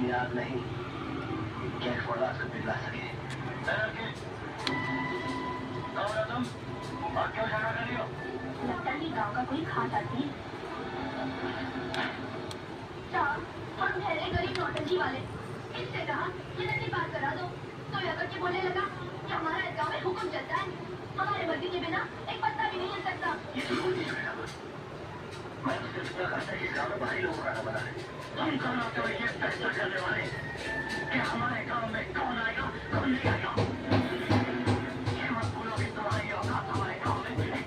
याद नहीं क्या फोड़ा से पिघला सके। और क्यों झगड़ा कर रही हो? लगता है गांव का कोई खास आदमी। हम ठहरे गरीब नौटंकी वाले। इससे कहा ये नदी पार करा दो तो यह करके बोलने लगा कि हमारा इस गांव में हुक्म चलता है, हमारे मर्जी के बिना एक पत्ता भी नहीं हिल सकता। ये जरूर नहीं है। मैं तो सिर्फ इतना करता कि गांव में बाहरी लोगों का बना है। हम कौन आते हो ये फैसला करने वाले कि हमारे गांव में कौन आएगा कौन नहीं आएगा। ये मत भूलो कि तुम्हारी औकात हमारे गांव में एक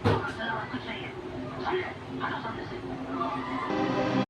कुछ नहीं है। समझे?